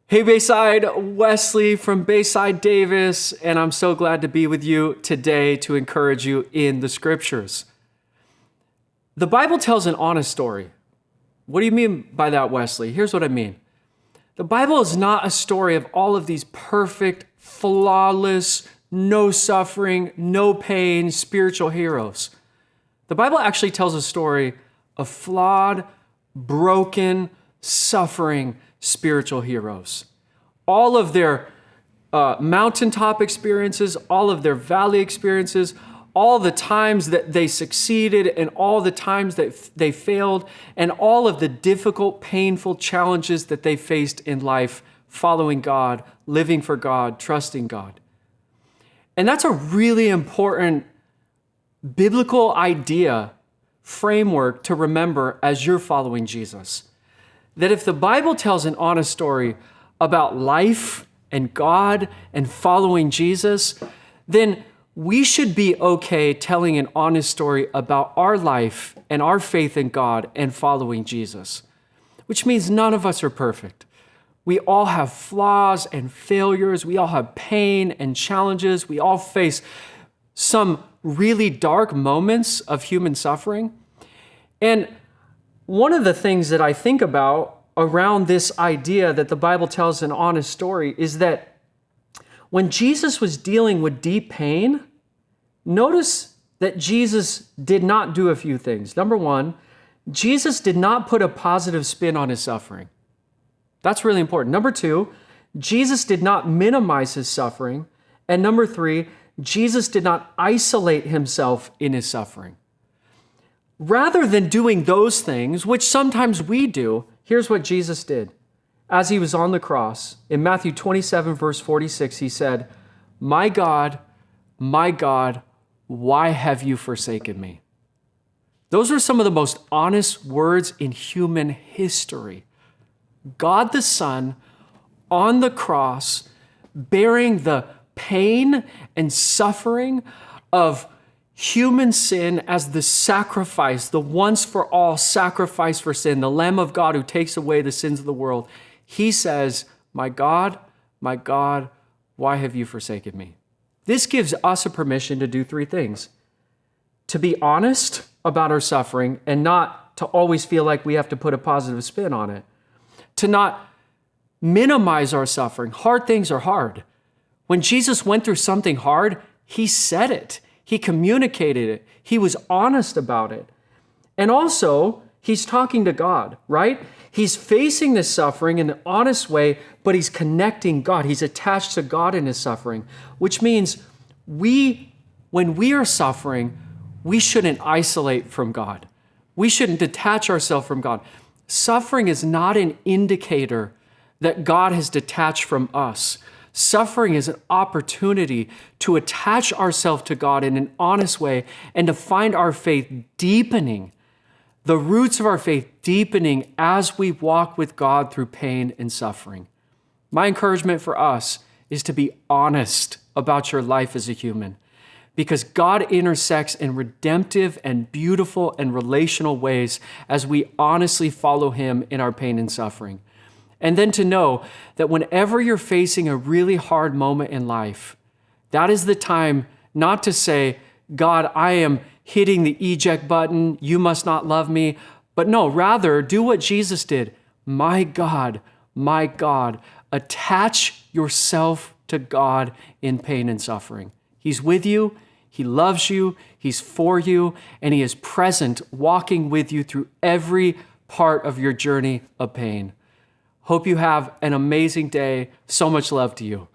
Hey Bayside, Wesley from Bayside Davis, and I'm so glad to be with you today to encourage you in the scriptures. The Bible tells an honest story. What do you mean by that, Wesley? Here's what I mean. The Bible is not a story of all of these perfect, flawless, no suffering, no pain, spiritual heroes. The Bible actually tells a story of flawed, broken, suffering spiritual heroes. All of their mountaintop experiences, all of their valley experiences, all the times that they succeeded and all the times that they failed, and all of the difficult, painful challenges that they faced in life, following God, living for God, trusting God. And that's a really important biblical idea, framework to remember as you're following Jesus. That if the Bible tells an honest story about life and God and following Jesus, then we should be okay telling an honest story about our life and our faith in God and following Jesus, which means none of us are perfect. We all have flaws and failures. We all have pain and challenges. We all face some really dark moments of human suffering. And one of the things that I think about around this idea that the Bible tells an honest story is that when Jesus was dealing with deep pain, notice that Jesus did not do a few things. Number one, Jesus did not put a positive spin on his suffering. That's really important. Number two, Jesus did not minimize his suffering. And number three, Jesus did not isolate himself in his suffering. Rather than doing those things, which sometimes we do, here's what Jesus did. As he was on the cross, in Matthew 27, verse 46, he said, my God, why have you forsaken me?" Those are some of the most honest words in human history. God the Son on the cross, bearing the pain and suffering of human sin as the sacrifice, the once for all sacrifice for sin, the Lamb of God who takes away the sins of the world. He says, my God, why have you forsaken me?" This gives us a permission to do three things: to be honest about our suffering and not to always feel like we have to put a positive spin on it, to not minimize our suffering. Hard things are hard. When Jesus went through something hard, he said it. He communicated it. He was honest about it. And also, he's talking to God, right? He's facing this suffering in an honest way, but he's connecting God. He's attached to God in his suffering, which means when we are suffering, we shouldn't isolate from God. We shouldn't detach ourselves from God. Suffering is not an indicator that God has detached from us. Suffering is an opportunity to attach ourselves to God in an honest way and to find our faith deepening, the roots of our faith deepening as we walk with God through pain and suffering. My encouragement for us is to be honest about your life as a human, because God intersects in redemptive and beautiful and relational ways as we honestly follow him in our pain and suffering. And then to know that whenever you're facing a really hard moment in life, that is the time not to say, God, I am hitting the eject button, you must not love me. But no, rather do what Jesus did. My God, attach yourself to God in pain and suffering. He's with you, he loves you, he's for you, and he is present, walking with you through every part of your journey of pain. Hope you have an amazing day. So much love to you.